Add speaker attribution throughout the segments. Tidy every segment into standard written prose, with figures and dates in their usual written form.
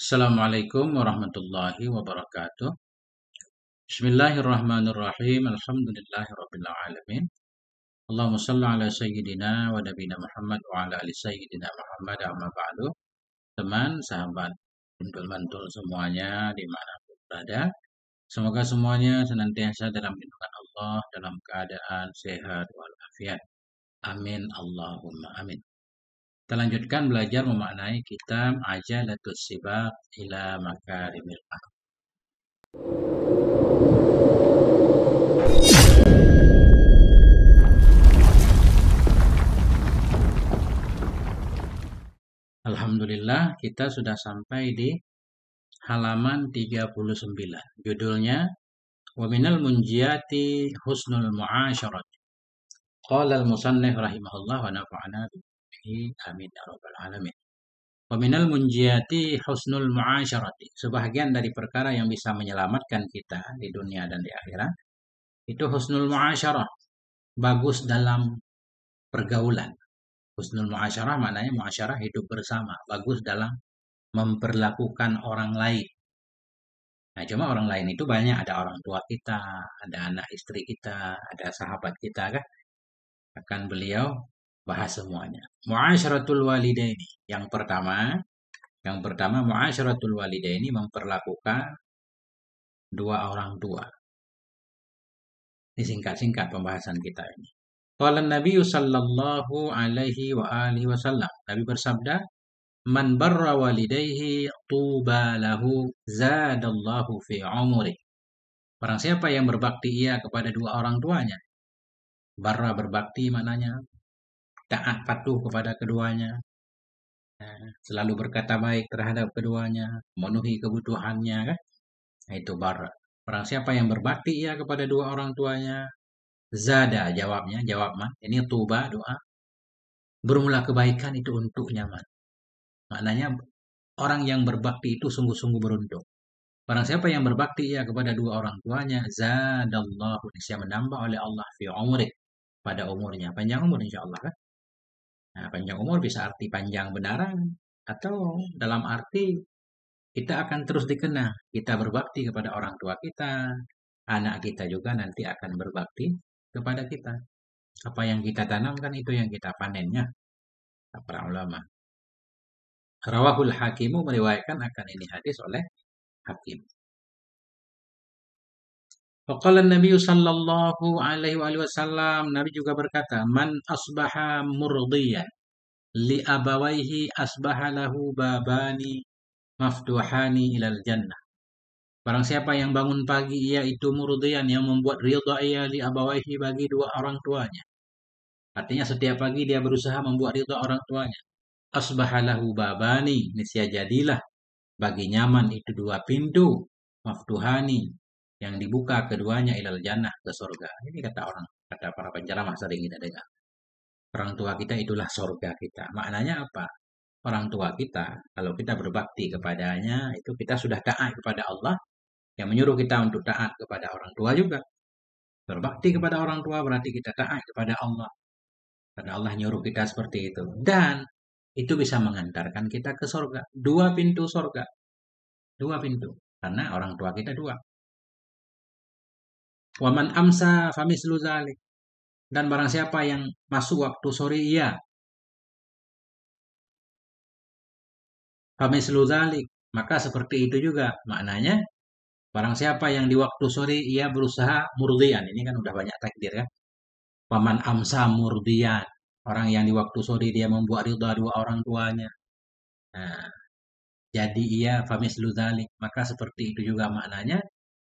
Speaker 1: Assalamualaikum warahmatullahi wabarakatuh. Bismillahirrahmanirrahim. Alhamdulillahirabbil alamin. Allahumma shalli ala sayyidina wa nabiyina Muhammad wa ala ali sayyidina Muhammad amma ba'du. Teman, sahabat, bantul-bantul semuanya dimanapun berada. Semoga semuanya senantiasa dalam lindungan Allah, dalam keadaan sehat walafiat. Amin Allahumma amin. Kita lanjutkan belajar memaknai kitab Ajalatus Sibaq ila Makarimil Akhlaq. Alhamdulillah kita sudah sampai di halaman 39. Judulnya Wa minal munjiyati husnul mu'asyarat. Qala al-musannif rahimahullah wa nafa'ana bihi amin ya rabbal alamin. Wa minal munjiyati husnul mu'asyarati. Sebahagian dari perkara yang bisa menyelamatkan kita di dunia dan di akhirat itu husnul mu'asyarah, bagus dalam pergaulan. Husnul mu'asyarah maknanya mu'asyarah hidup bersama, bagus dalam memperlakukan orang lain. Nah, cuma orang lain itu banyak, ada orang tua kita, ada anak istri kita, ada sahabat kita kan. Akan beliau bahas semuanya. Mu'asyaratul walidaini. Yang pertama mu'asyaratul walidaini, memperlakukan dua orang tua. Ini singkat-singkat pembahasan kita ini. Qala Nabi sallallahu alaihi wa alihi wasallam. Nabi bersabda, "Man barra walidayhi tuba lahu zadallahu fi umri." Barang siapa yang berbakti ia kepada dua orang tuanya. Barra berbakti maknanya taat patuh kepada keduanya. Selalu berkata baik terhadap keduanya, memenuhi kebutuhannya kan? Nah, itu barra. Barang siapa yang berbakti ia kepada dua orang tuanya, zada jawabnya, jawab man. Ini tuba doa. Bermula kebaikan itu untuknya man. Maknanya orang yang berbakti itu sungguh-sungguh beruntung. Barang siapa yang berbakti ia kepada dua orang tuanya, zadallahu, niscaya menambah oleh Allah fi umri, pada umurnya. Panjang umur insyaallah kan. Nah, panjang umur bisa arti panjang benaran atau dalam arti kita akan terus dikenang. Kita berbakti kepada orang tua kita, anak kita juga nanti akan berbakti kepada kita. Apa yang kita tanamkan itu yang kita panennya. Para ulama. Rawahul Hakimu, meriwayatkan akan ini hadis oleh Hakim. Faqala Nabi sallallahu alaihi wasallam, Nabi juga berkata, "Man asbaha murdiyan li abawaihi asbaha lahu babani maftuhani ilal jannah." Barang siapa yang bangun pagi ia itu murdiyan, yang membuat ridha ia li abawaihi, bagi dua orang tuanya. Artinya setiap pagi dia berusaha membuat ridha orang tuanya. Asbaha lahu babani, niscaya jadilah bagi nyaman itu dua pintu, maftuhani, yang dibuka keduanya ilal jannah, ke surga. Ini kata para penceramah sering kita dengar. Orang tua kita itulah surga kita. Maknanya apa? Orang tua kita, kalau kita berbakti kepadanya, itu kita sudah taat kepada Allah, yang menyuruh kita untuk taat kepada orang tua juga. Berbakti kepada orang tua berarti kita taat kepada Allah. Karena Allah nyuruh kita seperti itu. Dan itu bisa mengantarkan kita ke surga. Dua pintu surga. Dua pintu. Karena orang tua kita dua. Waman amsa famislu zalik. Dan barang siapa yang masuk waktu sore ia. Famislu zalik. Maka seperti itu juga. Maknanya, barang siapa yang di waktu sore ia berusaha murdian. Ini kan udah banyak takdir kan. Waman amsa murdian. Orang yang di waktu sore dia membuat ridha dua orang tuanya. Nah, jadi ia famislu dzalik, maka seperti itu juga maknanya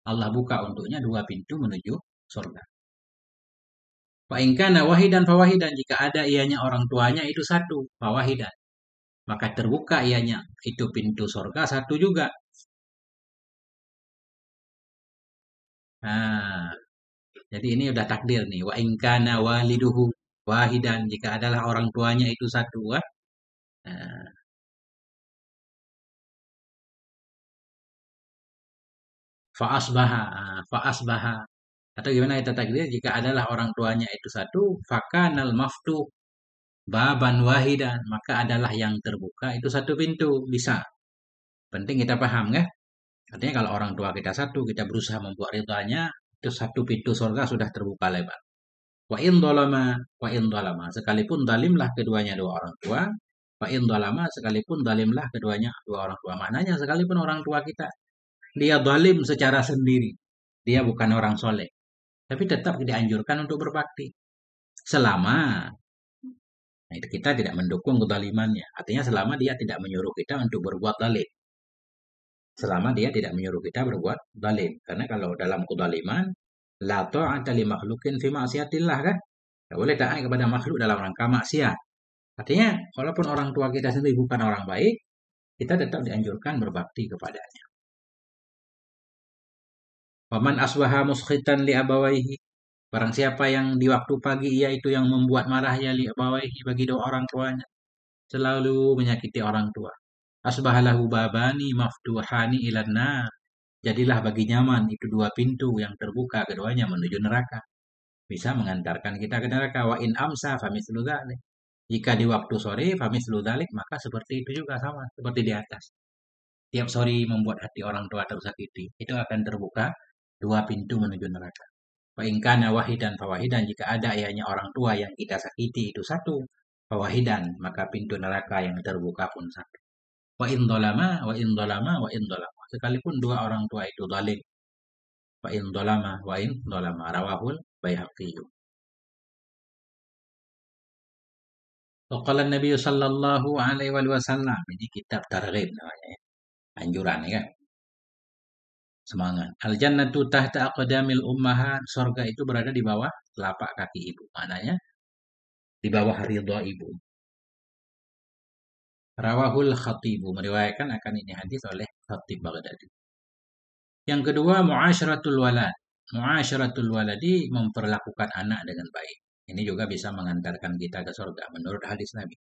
Speaker 1: Allah buka untuknya dua pintu menuju surga. Fa in kana wahidan fawahidan, jika ada ianya orang tuanya itu satu, fawahidan, maka terbuka ianya itu pintu surga satu juga. Nah, jadi ini udah takdir nih. Wa in kana waliduhu wahidan, jika adalah orang tuanya itu satu. Nah, faasbaha, atau gimana kita takdir, jika adalah orang tuanya itu satu, fakanal maftuh baban wahidan, maka adalah yang terbuka itu satu pintu, bisa. Penting kita paham kan? Artinya kalau orang tua kita satu, kita berusaha membuat ridhanya, itu satu pintu surga sudah terbuka lebar. Wa in dolama, wa in dolama. Sekalipun dalimlah keduanya dua orang tua, wa in dolama sekalipun dalimlah keduanya dua orang tua. Maknanya sekalipun orang tua kita dia dalim secara sendiri, dia bukan orang soleh, tapi tetap dianjurkan untuk berbakti. Selama nah, itu kita tidak mendukung kedalimannya. Artinya selama dia tidak menyuruh kita untuk berbuat zalim. Selama dia tidak menyuruh kita berbuat zalim. Karena kalau dalam kedaliman, la ta'ata li makhlukin fi ma'siyatillah kan? Tidak boleh taat kepada makhluk dalam rangka maksiat. Artinya, walaupun orang tua kita sendiri bukan orang baik, kita tetap dianjurkan berbakti kepadanya. Waman asbaha muskhitan li abawaihi. Barang siapa yang di waktu pagi ia itu yang membuat marahnya li abawaihi bagi dua orang tuanya. Selalu menyakiti orang tua. Asbahalahu babani maftuhani ilan nar. Jadilah bagi nyaman itu dua pintu yang terbuka keduanya menuju neraka. Bisa mengantarkan kita ke neraka. Wa in amsa famislu dzalik. Jika di waktu sore famislu dzalik maka seperti itu juga sama seperti di atas. Tiap sore membuat hati orang tua tersakiti, itu akan terbuka dua pintu menuju neraka. Wa in kana wahidan fawahidan, jika ada ianya orang tua yang kita sakiti itu satu, fawahidan, maka pintu neraka yang terbuka pun satu. Wa in dolama, wa in dolama, wa in dolama. Sekalipun dua orang tua itu zalim. Wa in dolama, wa in dolama. Rawahul Baihaqi. Qala Nabi sallallahu alaihi wasallam. Ini kitab targhib namanya. Anjuran ya kan. Semangat. Al jannatu tahta aqdamil ummahat. Surga itu berada di bawah telapak kaki ibu. Maknanya di bawah ridha ibu. Rawahul Khatibu, meriwayatkan akan ini hadis oleh Khatib Baghdadi. Yang kedua, muasyaratul walad. Muasyaratul waladi memperlakukan anak dengan baik. Ini juga bisa mengantarkan kita ke surga menurut hadis Nabi.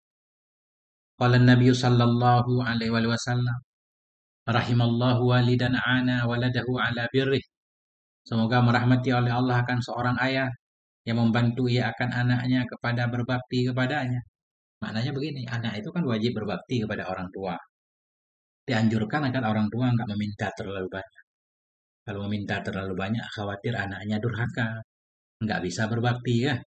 Speaker 1: Qala Nabi sallallahu alaihi wasallam, rahimallahu walidan ana waladahu ala birrih. Semoga merahmati oleh Allah akan seorang ayah yang membantu ia akan anaknya kepada berbakti kepadanya. Maknanya begini, anak itu kan wajib berbakti kepada orang tua. Dianjurkan agar orang tua enggak meminta terlalu banyak. Kalau meminta terlalu banyak, khawatir anaknya durhaka. Enggak bisa berbakti ya.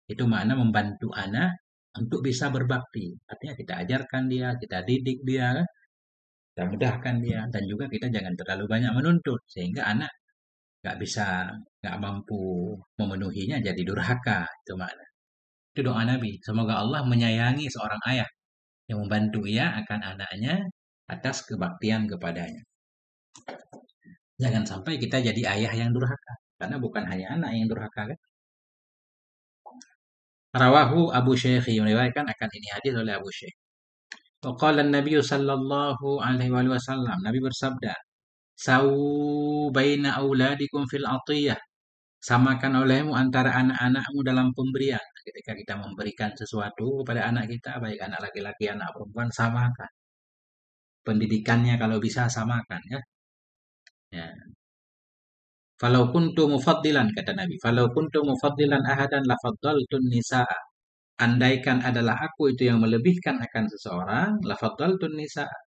Speaker 1: Itu makna membantu anak untuk bisa berbakti. Artinya kita ajarkan dia, kita didik dia, kan? Kita mudahkan dia. Dan juga kita jangan terlalu banyak menuntut. Sehingga anak enggak mampu memenuhinya jadi durhaka. Itu makna. Itu doa Nabi. Semoga Allah menyayangi seorang ayah yang membantu ia akan anaknya atas kebaktian kepadanya. Jangan sampai kita jadi ayah yang durhaka. Karena bukan hanya anak yang durhaka kan. Rawahu Abu Syekh, meriwayatkan akan ini hadis oleh Abu Syekh. Waqala Nabi sallallahu alaihi wasallam, Nabi bersabda, "Sawu baina auladikum fil atiyah." Samakan olehmu antara anak-anakmu dalam pemberian. Ketika kita memberikan sesuatu kepada anak kita, baik anak laki-laki, anak perempuan, samakan. Pendidikannya kalau bisa samakan ya. Ya. Falau kuntu mufaddilan, kata Nabi. Falau kuntu mufaddilan ahadan lafaddaltun nisa'a. Andaikan adalah aku itu yang melebihkan akan seseorang, lafaddaltun nisa'a.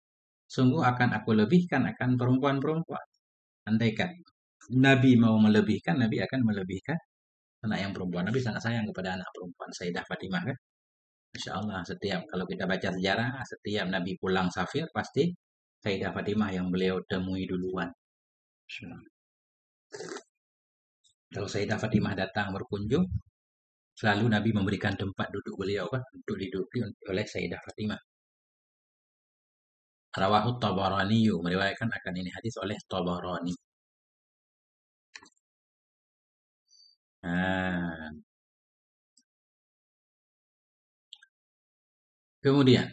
Speaker 1: Sungguh akan aku lebihkan akan perempuan-perempuan. Andaikan Nabi mau melebihkan, Nabi akan melebihkan anak yang perempuan. Nabi sangat sayang kepada anak perempuan Sayyidah Fatimah kan. Masya Allah, setiap kalau kita baca sejarah, setiap Nabi pulang safir pasti Sayyidah Fatimah yang beliau temui duluan. Kalau Sayyidah Fatimah datang berkunjung, selalu Nabi memberikan tempat duduk beliau kan untuk diduduki oleh Sayyidah Fatimah. Rawahu Tabarani, meriwayatkan akan ini hadis oleh Tabarani. Kemudian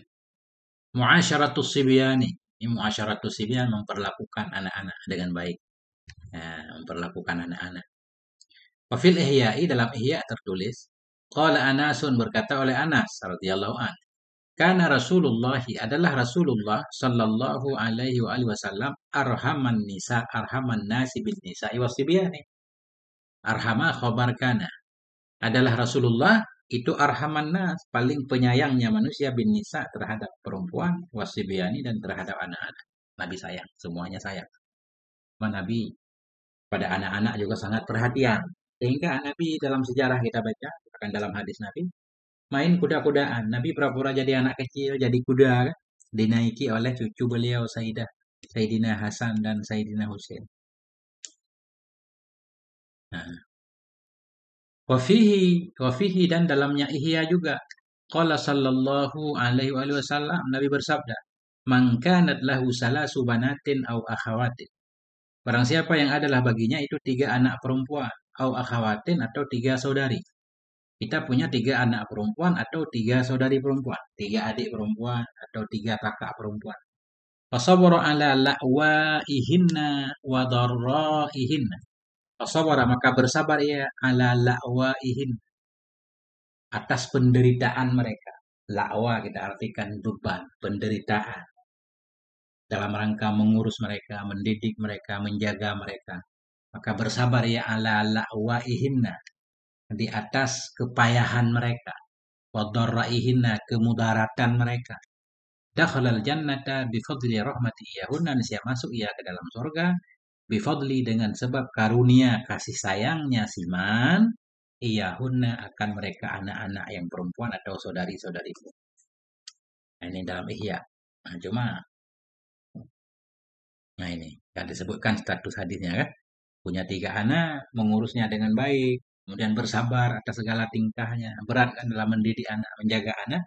Speaker 1: muasyaratus sibyani. Ini muasyaratus sibyan memperlakukan anak-anak dengan baik. Memperlakukan anak-anak. Wafil ihya'i, dalam ihya tertulis, qala Anasun, berkata oleh Anas radhiyallahu an, karena Rasulullah adalah Rasulullah sallallahu alaihi wasallam arhaman nasi bin nisa'i wasibyani. Arhama khabar kana. Adalah Rasulullah itu arhaman nas, paling penyayangnya manusia bin nisa terhadap perempuan, wasibyani dan terhadap anak-anak. Nabi sayang, semuanya sayang. Nabi pada anak-anak juga sangat perhatian. Sehingga Nabi dalam sejarah kita baca, bahkan dalam hadis Nabi, main kuda-kudaan. Nabi pura-pura jadi anak kecil, jadi kuda kan? Dinaiki oleh cucu beliau Sayyidina Hasan dan Sayyidina Husain. Nah, wafihi dan dalamnya Ihya juga. Qala sallallahu alaihi wasallam, Nabi bersabda, "Man kanat lahu salasu banatin au akhawatin." Barang siapa yang adalah baginya itu 3 anak perempuan, au akhawatin atau 3 saudari. Kita punya 3 anak perempuan atau 3 saudari perempuan, 3 adik perempuan atau 3 kakak perempuan. Fasabara ala la'waihinna wa darraihinna. Fasabara maka bersabar ia ala la'waihin atas penderitaan mereka. La'wa kita artikan beban, penderitaan. Dalam rangka mengurus mereka, mendidik mereka, menjaga mereka. Maka bersabar ya ala la'waihinna di atas kepayahan mereka. Wa darraihinna kemudaratan mereka. Dakhalal jannata bifadli rahmati iyahunna, niscaya masuk ia ke dalam surga bifadli dengan sebab karunia kasih sayangnya si man iyahunna akan mereka anak-anak yang perempuan atau saudari-saudariku. Nah, ini dalam Ihya. Nah ini yang disebutkan status hadisnya kan. Punya 3 anak, mengurusnya dengan baik, kemudian bersabar atas segala tingkahnya, berat kan dalam mendidik anak, menjaga anak,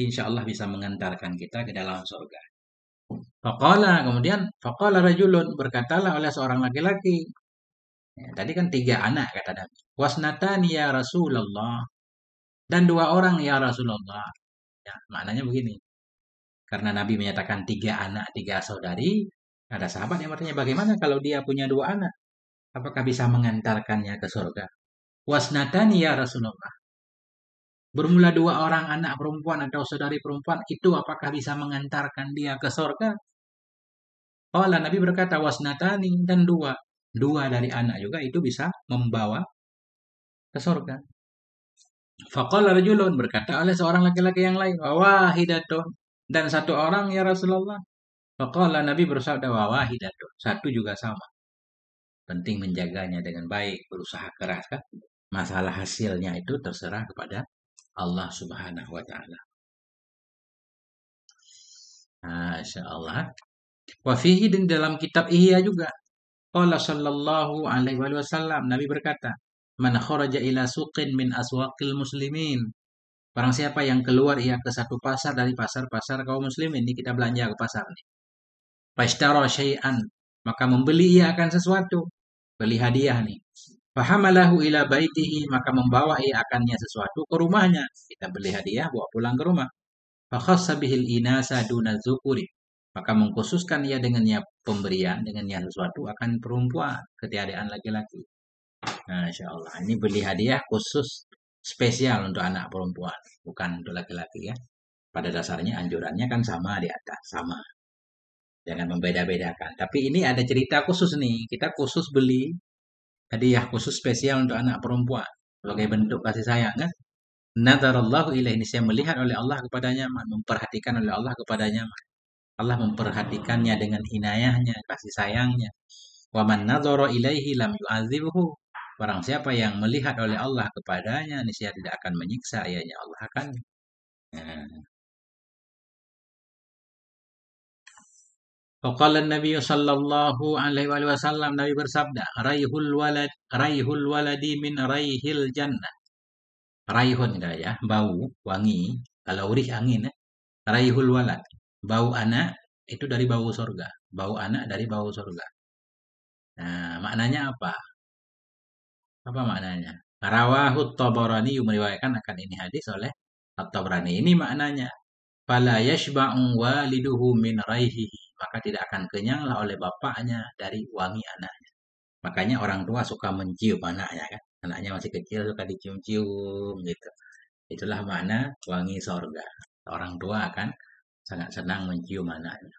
Speaker 1: insya Allah bisa mengantarkan kita ke dalam surga. Faqala rajulun, berkatalah oleh seorang laki-laki. Ya, tadi kan 3 anak kata Nabi. Wasnatani ya Rasulullah. Dan 2 orang ya Rasulullah. Ya, maknanya begini. Karena Nabi menyatakan 3 anak, 3 saudari. Ada sahabat yang bertanya, bagaimana kalau dia punya 2 anak? Apakah bisa mengantarkannya ke surga? Wasnatani ya Rasulullah. Bermula 2 orang anak perempuan atau saudari perempuan, itu apakah bisa mengantarkan dia ke surga? Qala, Nabi berkata, wasnatani, dan 2. 2 dari anak juga itu bisa membawa ke surga. Faqala rajulun, berkata oleh seorang laki-laki yang lain, wahidatun, dan 1 orang ya Rasulullah. Faqala, Nabi bersabda, wahidatun, 1 juga sama. Penting menjaganya dengan baik, berusaha keras kan. Masalah hasilnya itu terserah kepada Allah Subhanahu wa taala. Masya Allah. Wa fihi, dan dalam kitab Ihya juga. Qala sallallahu alaihi wasallam, Nabi berkata, "Man kharaja ila suqin min aswaqil muslimin." Barang siapa yang keluar ia ke satu pasar dari pasar-pasar kaum muslimin. Ini kita belanja ke pasar nih. Fashtara syai'an, maka membeli ia akan sesuatu. Beli hadiah nih. Fahamalahu ila baitihi, maka membawa ia akannya sesuatu ke rumahnya. Kita beli hadiah, bawa pulang ke rumah. Fakhassa bihil inasa duna dzukuri, maka mengkhususkan ia dengannya pemberian, dengannya sesuatu akan perempuan, ketiadaan laki-laki. Masya Allah, ini beli hadiah khusus spesial untuk anak perempuan, bukan untuk laki-laki ya. Pada dasarnya anjurannya kan sama di atas, sama. Jangan membeda-bedakan. Tapi ini ada cerita khusus nih, kita khusus beli hadiah khusus spesial untuk anak perempuan sebagai bentuk kasih sayang kan. Nadarallahu ilaihi, ini saya melihat oleh Allah kepadanya, memperhatikan oleh Allah kepadanya. Allah memperhatikannya dengan inayahnya, kasih sayangnya. Wa man nadhara ilaihi lam yu'adzibhu. Barang siapa yang melihat oleh Allah kepadanya, niscaya tidak akan menyiksa ianya. Allah akan. Faqala Nabi sallallahu alaihi wasallam, Nabi bersabda, raihul waladi min raihil jannah. Raihun ya, bau, wangi. Kalau rih angin ya. Raihul walad, bau anak itu dari bau surga. Bau anak dari bau surga. Nah, maknanya apa? Apa maknanya? Rawahut Tabarani, meriwayatkan akan ini hadis oleh At-Tabrani. Ini maknanya. Fala yashba'u waliduhu min raihihi. Maka tidak akan kenyanglah oleh bapaknya dari wangi anaknya. Makanya orang tua suka mencium anaknya kan. Anaknya masih kecil suka dicium-cium gitu. Itulah makna wangi sorga. Orang tua akan sangat senang mencium anaknya.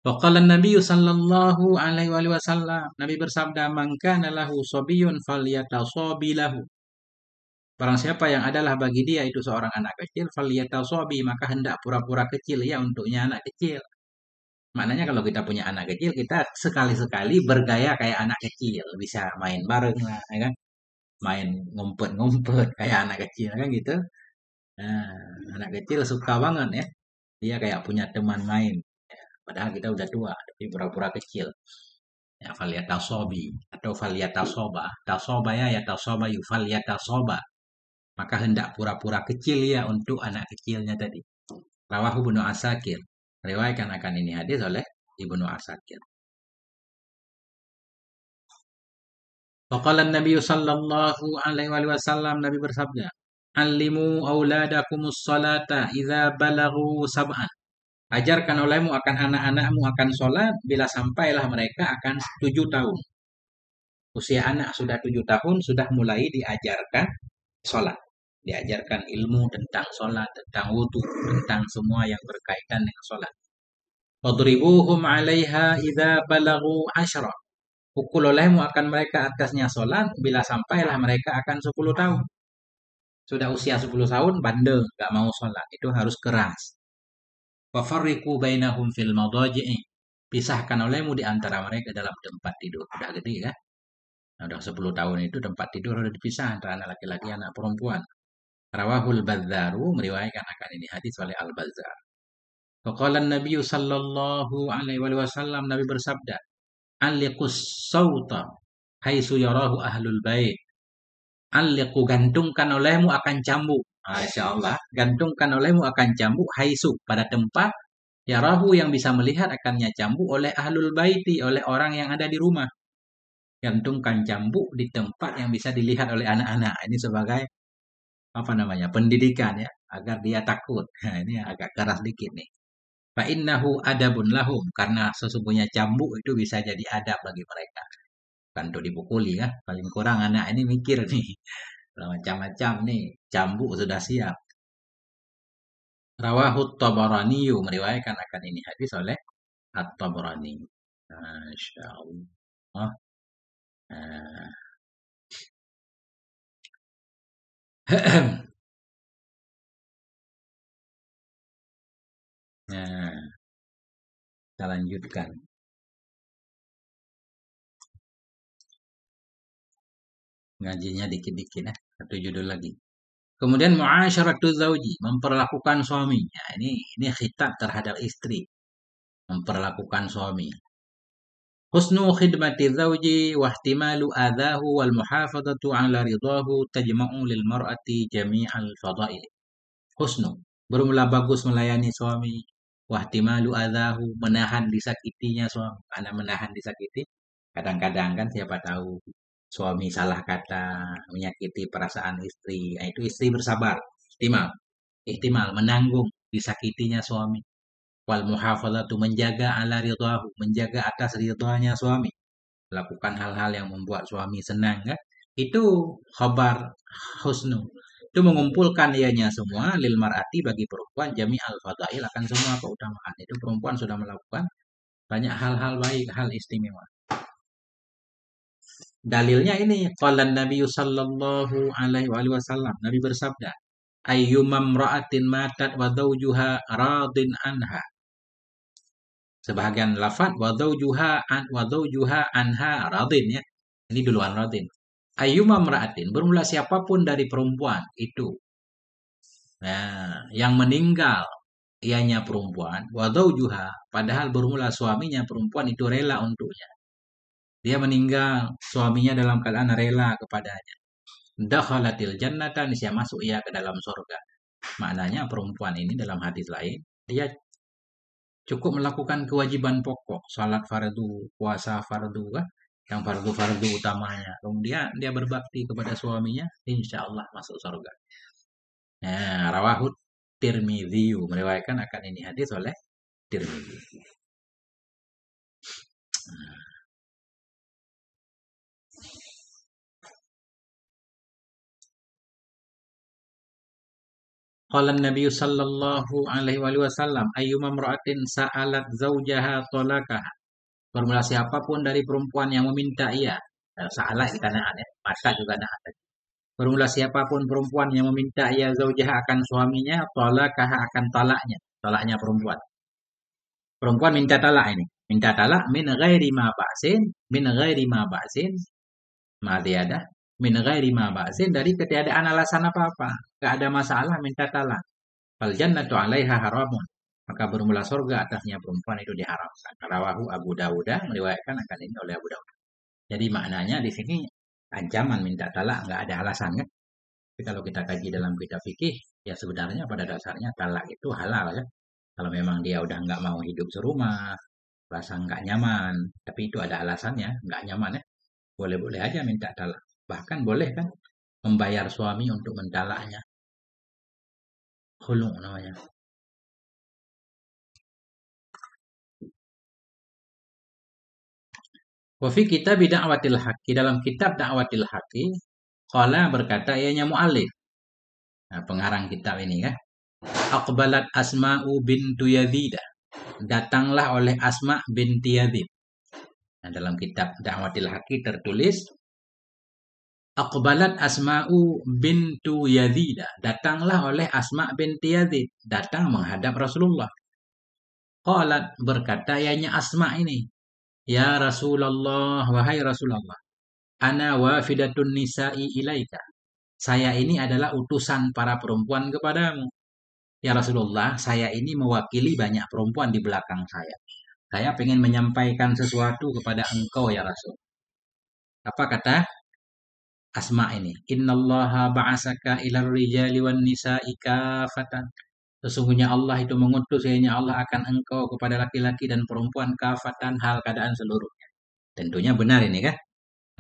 Speaker 1: Waqala Nabi sallallahu alaihi wasallam, Nabi bersabda, "Man kana lahu sabiyyun falyatasabi lahu." Barang siapa yang adalah bagi dia itu seorang anak kecil, falyatasobi, maka hendak pura-pura kecil ya untuknya anak kecil. Maknanya kalau kita punya anak kecil, kita sekali-sekali bergaya kayak anak kecil. Bisa main bareng lah, ya kan? Main ngumpet-ngumpet kayak anak kecil, kan gitu. Nah, anak kecil suka banget ya. Dia kayak punya teman main. Padahal kita udah tua, tapi pura-pura kecil. Ya, falyatasobi atau falyatasoba. Tasoba ya tasoba yu falyatasoba. Maka hendak pura-pura kecil ya untuk anak kecilnya tadi. Rawahu Ibnu Asakir. Riwayatkan akan ini hadis oleh Ibnu Asakir. Faqala Nabi sallallahu alaihi wasallam, Nabi bersabda, "Allimu auladakumus salata idza balaghu sab'an." Ajarkan olehmu akan anak-anakmu akan sholat bila sampailah mereka akan 7 tahun. Usia anak sudah 7 tahun, sudah mulai diajarkan sholat. Diajarkan ilmu tentang sholat, tentang wudhu, tentang semua yang berkaitan dengan sholat. Wadribuhum 'alaiha idza balaghu 10. Pukul olehmu akan mereka atasnya sholat bila sampailah mereka akan 10 tahun. Sudah usia 10 tahun, bandel, gak mau sholat. Itu harus keras. Wafarriqu bainahum fil madaji'i. Pisahkan olehmu di antara mereka dalam tempat tidur. Udah gede kan? Nah, udah 10 tahun itu tempat tidur udah dipisah antara anak laki-laki dan anak perempuan. Rawahul Badzaru, meriwayatkan akan ini hadis oleh Al-Bazzar. Faqala Nabi sallallahu alaihi wasallam, Nabi bersabda, "Alliqus sauta haitsu yarahu ahlul bait." Alliqu, gantungkan olehmu akan cambuk. Masya Allah, gantungkan olehmu akan cambuk haisu, pada tempat yarahu yang bisa melihat akannya cambuk oleh ahlul baiti, oleh orang yang ada di rumah. Gantungkan cambuk di tempat yang bisa dilihat oleh anak-anak. Ini sebagai apa namanya, pendidikan ya, agar dia takut. Nah, ini agak keras dikit nih. Fa innahu adabun lahum, karena sesungguhnya cambuk itu bisa jadi adab bagi mereka. Kan untuk dipukuli ya, paling kurang anak ini mikir nih. Kalau macam-macam nih, cambuk sudah siap. Rawahu Tabarani, meriwayatkan akan ini hadis oleh At-Tabarani. Masya Allah. Nah, kita lanjutkan. Ngajinya dikit-dikit ya. Satu judul lagi. Kemudian mu'asyaratu zauji, memperlakukan suami. Ya, ini khitab terhadap istri. Memperlakukan suami. Husnu khidmati zauji wa ihtimalu adhahu wal muhafadatu ala ridahu tajma'u lil mar'ati jami'al fadail. Husnu, bermula bagus melayani suami. Wahtimalu adhahu, menahan disakitinya suami. Karena menahan disakiti, kadang-kadang kan siapa tahu suami salah kata, menyakiti perasaan istri. Nah, itu istri bersabar. Ihtimal. Ihtimal, menanggung disakitinya suami. Wal muhafadzatu, menjaga ala ridhahu, menjaga atas ridhanya suami. Lakukan hal-hal yang membuat suami senang kan? Itu khabar husnu. Itu mengumpulkan ianya semua lil mar'ati, bagi perempuan, jami al fadail, akan semua keutamaan. Itu perempuan sudah melakukan banyak hal-hal baik, hal istimewa. Dalilnya ini, qala Nabi sallallahu alaihi wasallam, Nabi bersabda, ayyumam ra'atin matat wa zawjuha radin anha. Sebahagian lafaz wa zawjuha anha radin ya. Ini duluan radin. Ayyumam ra'atin, bermula siapapun dari perempuan itu. Nah, yang meninggal ianya perempuan, wa zawjuha, padahal bermula suaminya perempuan itu rela untuknya. Dia meninggal, suaminya dalam keadaan rela kepadanya. Dakhalatil jannata, niscaya masuk ia ke dalam surga. Maknanya perempuan ini dalam hadis lain, dia cukup melakukan kewajiban pokok, salat fardu, puasa fardu kan, yang fardu-fardu utamanya. Kemudian dia berbakti kepada suaminya, insya Allah masuk surga. Nah, rawahu Tirmidzi, meriwayatkan akan ini hadis oleh Tirmidzi. Qala Nabi sallallahu alaihi wasallam, ayyuma imra'atin sa'alat zaujaha talaqaha. Bermula siapapun dari perempuan yang meminta ia, sa'alat kita naat ya, maka juga naat. Bermula siapapun perempuan yang meminta ya zaujah akan suaminya, talakah akan talaknya. Talaknya perempuan. Perempuan minta talak ini. Minta talak min ghairi ma ba'sin, min ghairi ma ba'sin, ma tiada, min ghairi ma ba'sin dari ketiadaan alasan apa-apa. Enggak ada masalah minta talak. Fal jannatu 'alaiha haramun. Maka bermula surga atasnya perempuan itu diharamkan. Rawahu Abu Dawud, meriwayatkan akan ini oleh Abu Dawud. Jadi maknanya di sini ancaman minta talak nggak ada alasan kan? Tapi kalau kita kaji dalam kitab fikih, ya sebenarnya pada dasarnya talak itu halal ya. Kalau memang dia udah nggak mau hidup serumah, rasa nggak nyaman, tapi itu ada alasannya, nggak nyaman ya. Boleh-boleh aja minta talak. Bahkan boleh kan membayar suami untuk mentalaknya. Khulu namanya. Wafi kitab da'watil haqi, dalam kitab da'watil haqi, qala berkata ianya mu'alif. Nah, pengarang kitab ini kan. Aqbalat Asma'u bintu Yazid. Datanglah oleh Asma binti Yazid. Nah, dalam kitab Da'watil Haqi tertulis Aqbalat Asma'u bintu Yazid. Datanglah oleh Asma binti Yazid. Datang menghadap Rasulullah. Qalat berkata ianya Asma ini, ya Rasulullah, wahai Rasulullah, ana wafidatun nisa'i ilaika. Saya ini adalah utusan para perempuan kepadamu. Ya Rasulullah, saya ini mewakili banyak perempuan di belakang saya. Saya ingin menyampaikan sesuatu kepada engkau ya Rasul. Apa kata Asma ini? Innallaha ba'asaka ilar rijali wan nisa'i kafatan. Sesungguhnya Allah itu mengutus, sesungguhnya Allah akan engkau kepada laki-laki dan perempuan kafatan hal keadaan seluruhnya. Tentunya benar ini kan?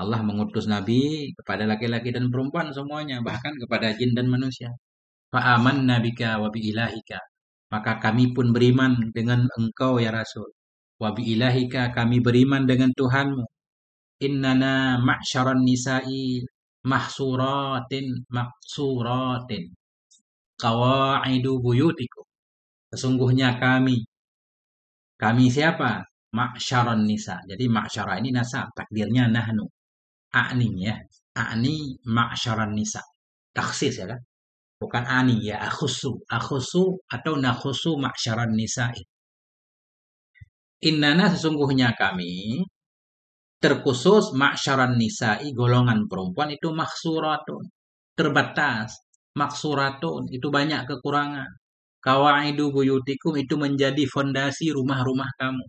Speaker 1: Allah mengutus Nabi kepada laki-laki dan perempuan semuanya, bahkan kepada jin dan manusia. Fa'amanna bika wa bi ilahika. Maka kami pun beriman dengan engkau ya Rasul. Wa bi ilahika, kami beriman dengan Tuhanmu. Innana ma'syaran nisa'i mahsuratin maksuratin. Qawaidu buyutikum. Sesungguhnya kami siapa? Ma'syaran nisa. Jadi ma'syara ini nasab, takdirnya nahnu. A'ni ya. A'ni ma'syaran nisa. Taksis ya kan? Bukan ani ya, akhusu. Akhusu atau nakhusu ma'syaran nisa'i. Innana sesungguhnya kami terkhusus ma'syaran nisa'i, golongan perempuan itu maksuratun. Terbatas. Maksuratun itu banyak kekurangan. Qawaidu buyutikum itu menjadi fondasi rumah-rumah kamu.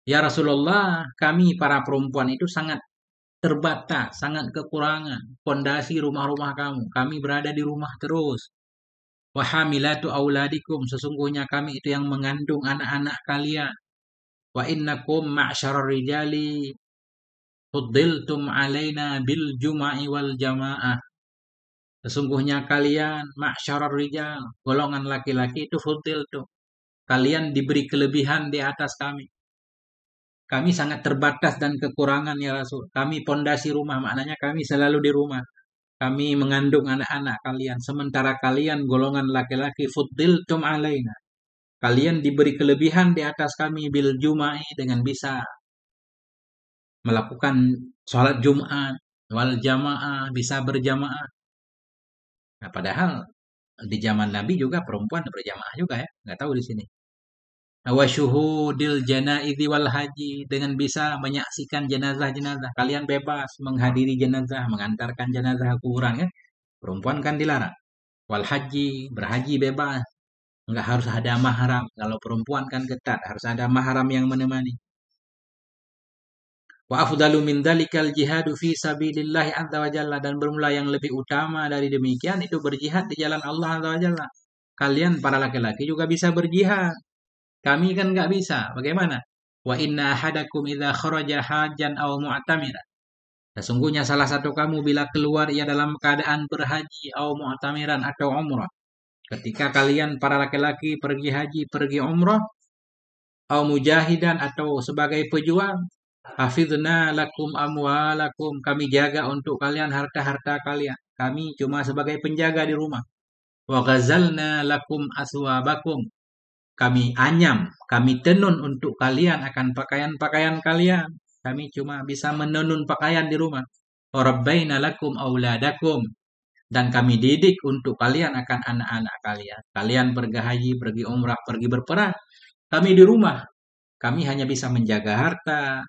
Speaker 1: Ya Rasulullah, kami para perempuan itu sangat terbatas, sangat kekurangan. Fondasi rumah-rumah kamu. Kami berada di rumah terus. Wahamilatu auladikum, sesungguhnya kami itu yang mengandung anak-anak kalian. Wa innakum ma'syarar rijali fuddiltum alaina bil juma'i wal jamaah. Sesungguhnya kalian ma'syarar rijal, golongan laki-laki itu fuddiltum. Kalian diberi kelebihan di atas kami. Kami sangat terbatas dan kekurangan ya Rasul. Kami pondasi rumah, maknanya kami selalu di rumah. Kami mengandung anak-anak kalian. Sementara kalian golongan laki-laki fuddiltum alaina. Kalian diberi kelebihan di atas kami bil juma'i dengan bisa melakukan sholat Jumat wal jamaah, bisa berjamaah. Nah, padahal di zaman Nabi juga perempuan berjamaah juga ya. Nggak tahu di sini. Wa syuhudil janaizi wal haji, dengan bisa menyaksikan jenazah-jenazah. Kalian bebas menghadiri jenazah, mengantarkan jenazah ke kuburan kan? Perempuan kan dilarang. Wal haji, berhaji bebas. Enggak harus ada mahram. Kalau perempuan kan ketat, harus ada mahram yang menemani. Wa afdalu min dzalikal jihadu fi sabilillah azza wa jalla, dan bermula yang lebih utama dari demikian itu berjihad di jalan Allah azza wa jalla. Kalian para laki-laki juga bisa berjihad. Kami kan nggak bisa. Bagaimana? Wa inna ahadakum idza kharaja hajjan aw mu'tamira. Sesungguhnya salah satu kamu bila keluar ia dalam keadaan berhaji aw mu'tamiran atau umrah. Ketika kalian para laki-laki pergi haji, pergi umrah, aw mujahidan atau sebagai pejuang, hafizna lakum amwalakum, kami jaga untuk kalian harta-harta kalian. Kami cuma sebagai penjaga di rumah. Wa ghazalna lakum aswabakum, kami anyam, kami tenun untuk kalian akan pakaian-pakaian kalian. Kami cuma bisa menenun pakaian di rumah. Wa rabbaina lakum auladakum, dan kami didik untuk kalian akan anak-anak kalian. Kalian pergi haji, pergi umrah, pergi berperang. Kami di rumah. Kami hanya bisa menjaga harta,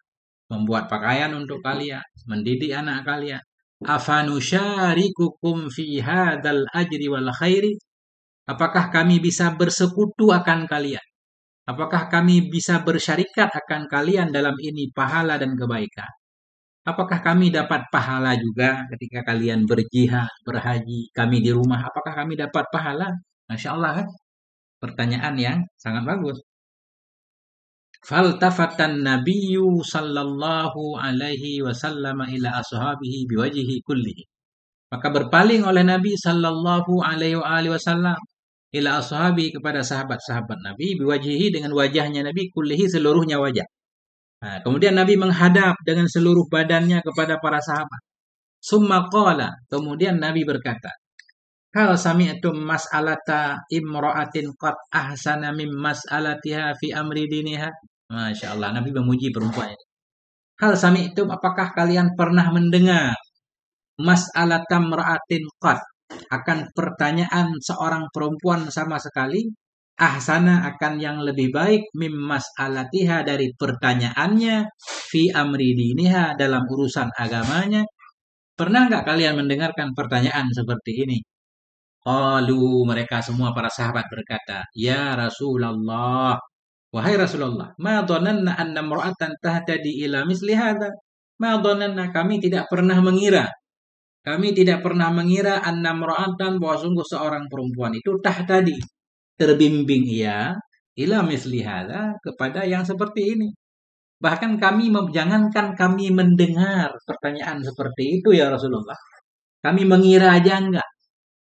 Speaker 1: membuat pakaian untuk kalian, mendidik anak kalian. Afanusyarikukum fi hadzal ajri wal khairi? Apakah kami bisa bersekutu akan kalian? Apakah kami bisa bersyarikat akan kalian dalam ini pahala dan kebaikan? Apakah kami dapat pahala juga ketika kalian berjihad, berhaji, kami di rumah? Apakah kami dapat pahala? Masya Allah kan? Pertanyaan yang sangat bagus. Faltafatan Nabiyyu sallallahu alaihi wasallam ila ashabihi biwajhi kullihi. Maka berpaling oleh Nabi sallallahu alaihi wasallam ila ashabi kepada sahabat-sahabat Nabi biwajhihi dengan wajahnya Nabi kullihi seluruhnya wajah. Nah, kemudian Nabi menghadap dengan seluruh badannya kepada para sahabat. Summa qala, kemudian Nabi berkata, hal sami'tum mas'alata imra'atin qad ahsana mim mas'alatiha fi amri diniha. Masya Allah, Nabi memuji perempuan ini. Hal sami'tum, apakah kalian pernah mendengar mas'alata imra'atin qad, akan pertanyaan seorang perempuan sama sekali, ahsana akan yang lebih baik mim mas'alatiha dari pertanyaannya fi amri diniha dalam urusan agamanya. Pernah nggak kalian mendengarkan pertanyaan seperti ini? Qalu, mereka semua para sahabat berkata, ya Rasulullah, wahai Rasulullah, ma dhananna anna imra'atan tahtadi ila misli hadza. Ma dhananna, kami tidak pernah mengira. Kami tidak pernah mengira anna imra'atan, bahwa sungguh seorang perempuan itu tahtadi, terbimbing ia ila misli hadza, kepada yang seperti ini. Bahkan kami jangankan kami mendengar pertanyaan seperti itu ya Rasulullah. Kami mengira aja enggak.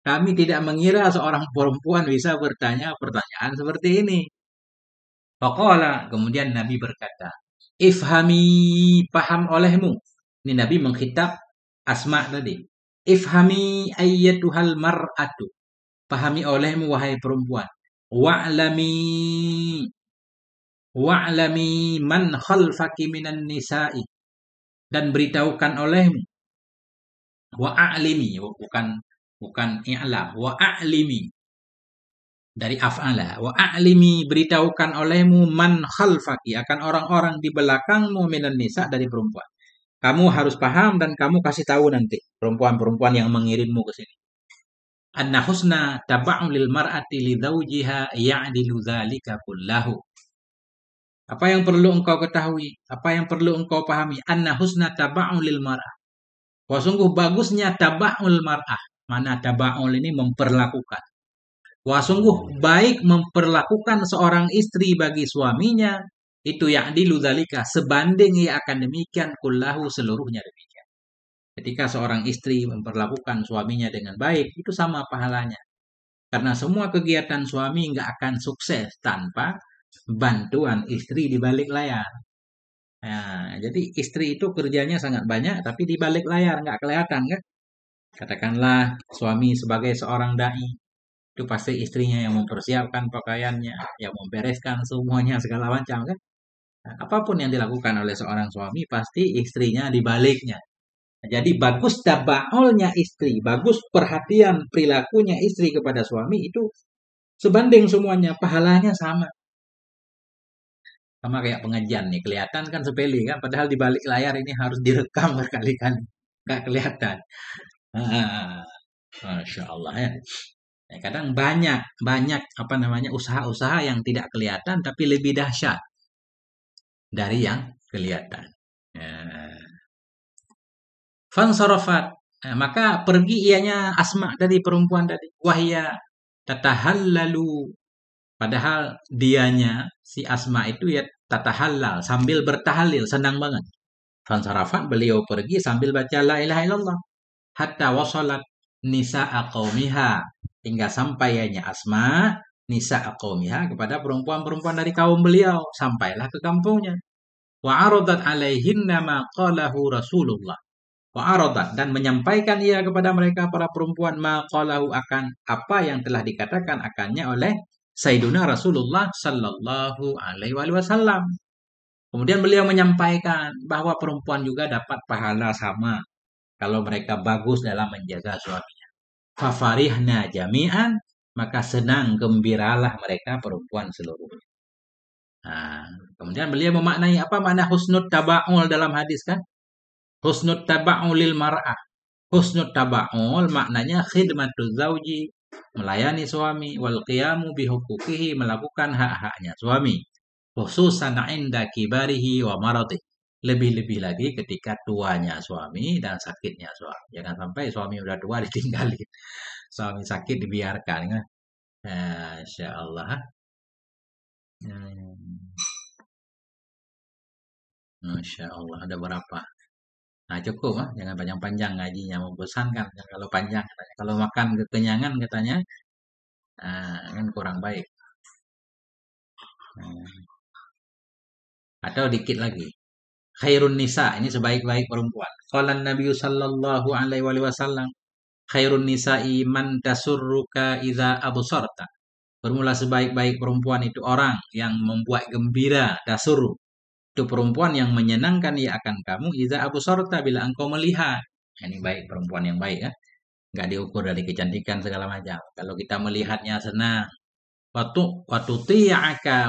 Speaker 1: Kami tidak mengira seorang perempuan bisa bertanya pertanyaan seperti ini. Faqala, kemudian Nabi berkata, ifhami, paham olehmu. Ini Nabi mengkhitab Asma tadi. Ifhami ayyatuhal mar'atu. Pahami olehmu wahai perempuan. Wa'lami man khalfaki minan nisa'i. Dan beritahukan olehmu. Wa'alimi, bukan i'lam, wa'alimi. Dari af'ala. Wa'alimi, beritahukan olehmu man khalfaki, akan orang-orang di belakangmu minan nisa, dari perempuan. Kamu harus paham dan kamu kasih tahu nanti perempuan-perempuan yang mengirimmu ke sini. Anna husna taba'un lil mar'ati li zawjiha ya'dilu dzalika kullahu. Apa yang perlu engkau ketahui? Apa yang perlu engkau pahami? Anna husna taba'un lil mar'ah. Wah, sungguh bagusnya taba'ul mar'ah. Mana taba'ul ini memperlakukan. Wah, sungguh baik memperlakukan seorang istri bagi suaminya. Itu ya'dilu dzalika, sebanding ia akan demikian kullahu, seluruhnya demikian. Ketika seorang istri memperlakukan suaminya dengan baik, itu sama pahalanya. Karena semua kegiatan suami nggak akan sukses tanpa bantuan istri di balik layar. Nah, jadi istri itu kerjanya sangat banyak, tapi di balik layar nggak kelihatan kan? Katakanlah suami sebagai seorang dai, itu pasti istrinya yang mempersiapkan pakaiannya, yang membereskan semuanya segala macam kan? Nah, apapun yang dilakukan oleh seorang suami, pasti istrinya di baliknya. Nah, jadi bagus tabaulnya istri, bagus perhatian perilakunya istri kepada suami, itu sebanding semuanya, pahalanya sama. Sama kayak pengajian nih, kelihatan kan sepele kan, padahal di balik layar ini harus direkam berkali-kali, nggak kelihatan. Ah, Masya Allah ya. Ya, kadang banyak apa namanya usaha-usaha yang tidak kelihatan tapi lebih dahsyat dari yang kelihatan. Ya. Fansarafat, maka pergi ianya Asma dari perempuan tadi. Wahya tatahallalu, padahal dianya si Asma itu ya tatahallal, sambil bertahlil, senang banget. Fansarafat, beliau pergi sambil baca la ilaha illallah. Hatta wasalat nisa'a qaumiha, hingga sampainya Asma nisa'a qaumiha, kepada perempuan-perempuan dari kaum beliau, sampailah ke kampungnya. Wa aradat alaihinna ma qalahu Rasulullah. Wa aradat, dan menyampaikan ia kepada mereka para perempuan ma qalahu, akan apa yang telah dikatakan akannya oleh Sayyiduna Rasulullah sallallahu alaihi wasallam. Kemudian beliau menyampaikan bahwa perempuan juga dapat pahala sama kalau mereka bagus dalam menjaga suaminya. Fafarihna jami'an, maka senang gembiralah mereka perempuan seluruhnya. Nah, kemudian beliau memaknai apa makna husnul taba'ul dalam hadis kan? Husnul taba'ulil mar'ah. Husnul taba'ul maknanya khidmatul zauji, melayani suami, wal qiyamu bihuquqihi, melakukan hak-haknya suami. Khususan inda kibarihi wa maradih. Lebih-lebih lagi ketika tuanya suami dan sakitnya suami. Jangan sampai suami udah tua ditinggalin. Suami sakit dibiarkan kan. Masya Allah. Hmm, Masya Allah. Ada berapa? Nah cukup ah, jangan panjang-panjang ngajinya membosankan. Jangan kalau panjang katanya. Kalau makan kekenyangan katanya, kan kurang baik. Hmm. Atau dikit lagi. Khairun nisa ini sebaik-baik perempuan. Qala Nabi sallallahu alaihi wasallam, khairun nisa'i man tasurruka idza absarta. Bermula sebaik-baik perempuan itu orang yang membuat gembira, tasuru. Itu perempuan yang menyenangkan ia akan kamu idza absarta bila engkau melihat. Ini baik perempuan yang baik ya. Enggak diukur dari kecantikan segala macam. Kalau kita melihatnya senang, watuti'uka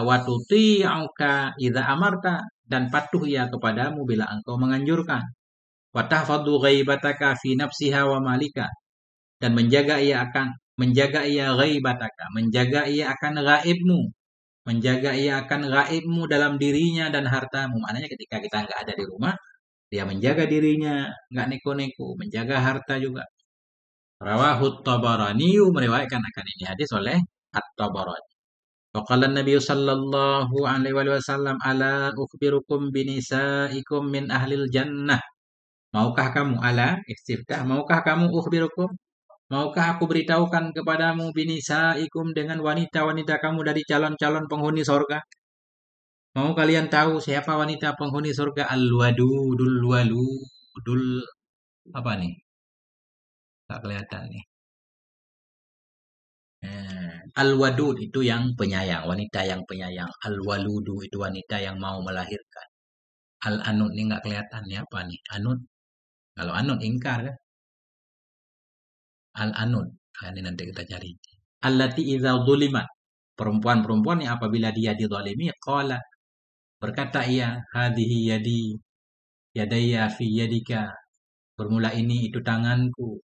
Speaker 1: idza amarta, dan patuh ia kepadamu bila engkau menganjurkan. Wa tahfadhu ghaibataka fi nafsiha wa malika, dan menjaga ia ghaibataka, menjaga ia akan gaibmu, menjaga ia akan gaibmu dalam dirinya dan hartamu. Maknanya ketika kita enggak ada di rumah, dia menjaga dirinya, enggak neko-neko, menjaga harta juga. Rawahu Tabarani, meriwayatkan akan ini hadis oleh At-Tabarani. Waqala Nabi sallallahu alaihi wasallam, ala ukhbirukum binisaikum min ahlil jannah. Maukah kamu ala istiftah? Maukah kamu ukhbirukum? Maukah aku beritahukan kepadamu binisaikum dengan wanita-wanita kamu dari calon-calon penghuni sorga? Mau kalian tahu siapa wanita penghuni sorga? Al-wadudul waludul, apa nih? Tak kelihatan nih. Al-wadud itu yang penyayang, wanita yang penyayang. Al-waludu itu wanita yang mau melahirkan. Al-anud ini nggak kelihatan ya apa nih? Anud. Kalau anud ingkar kan? Al-anud. Nah, ini nanti kita cari. Allati idza dzulimat. Perempuan-perempuan yang apabila dia dizalimi, qala, berkata ia, hadhihi yadi, yadaya fi yadika. Bermula ini itu tanganku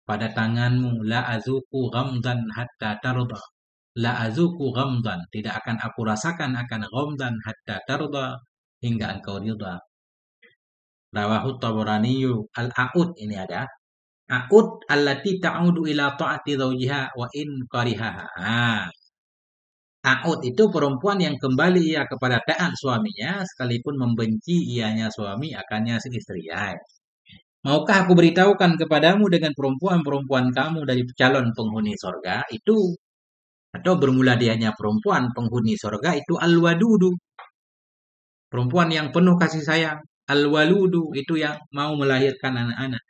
Speaker 1: pada tanganmu. La azuku ghamdan hatta tarda. La azuku ghamdan, tidak akan aku rasakan akan ghamdan hatta tarda, hingga engkau ridha. Rawahu Tabarani. Al-a'ud ini ada. A'ud allati ta'udu ila ta'ati zawjiha wa in karihaha. A'ud itu perempuan yang kembali ia kepada taat suaminya sekalipun membenci ianya suami akannya si istri. Maukah aku beritahukan kepadamu dengan perempuan-perempuan kamu dari calon penghuni sorga itu, atau bermula dianya perempuan penghuni sorga itu al-wadudu, perempuan yang penuh kasih sayang. Al-waludu itu yang mau melahirkan anak-anak.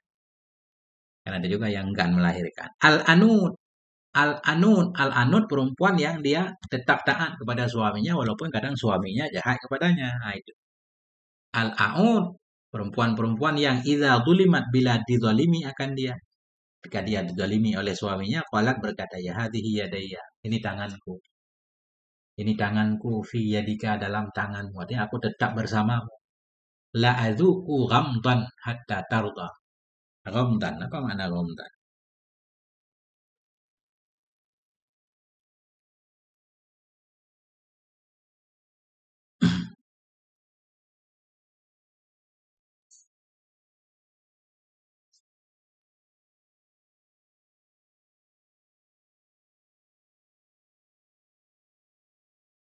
Speaker 1: Karena ada juga yang enggan melahirkan. Al-anud, al-anud perempuan yang dia tetap taat kepada suaminya walaupun kadang suaminya jahat kepadanya. Nah, itu. Al-aud, perempuan-perempuan yang idza dzulimat, bila dizalimi akan dia. Ketika dia dizalimi oleh suaminya, qalat, berkata, ya hadhihi yadayya, ini tanganku. Ini tanganku fi yadika, dalam tanganmu. Artinya aku tetap bersamamu. La azuku ghamdan hatta tarda. Ghamdan, apa makna ghamdan?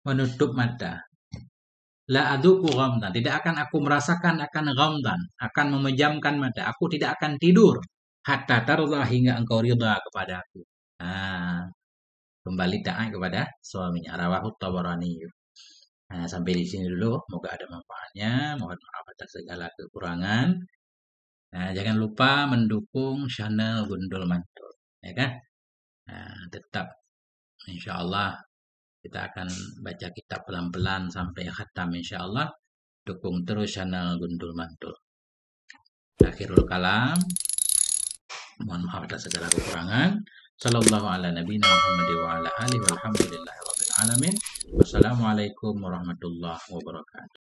Speaker 1: Menutup mata. La aduku ghamdan, tidak akan aku merasakan akan ghamdan, akan memejamkan mata. Aku tidak akan tidur hatta tarda, hingga engkau ridha kepada aku. Nah, kembali taat kepada suaminya. Rawahu Tabarani. Nah, sampai di sini dulu. Moga ada manfaatnya. Mohon maaf atas segala kekurangan. Nah, jangan lupa mendukung channel Gundul Mantul, ya kan? Nah, tetap insya Allah kita akan baca kitab pelan-pelan sampai khatam insya Allah. Dukung terus channel Gundul Mantul. Akhirul kalam. Mohon maaf atas segala kekurangan. Sallallahu ala nabiyina Muhammad wa ala alihi walhamdulillahi rabbil alamin. Wassalamualaikum warahmatullahi wabarakatuh.